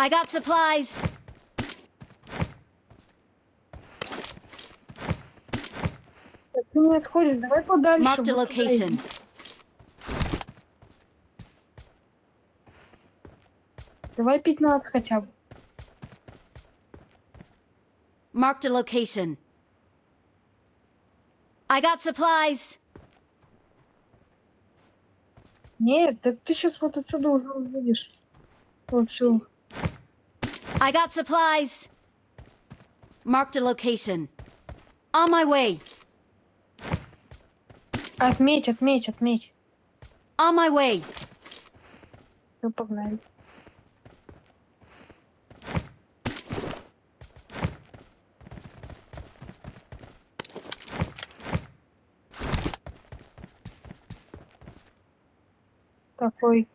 I got supplies. Так, ты не отходишь, давай подальше. Marked a вот туда location. иди. Давай 15 хотя бы. Marked a location. I got supplies. Нет, так ты сейчас вот отсюда уже увидишь. Вот всё. I got supplies. Marked a location. On my way. Отметь, отметь, отметь. On my way. Все, погнали. Такой.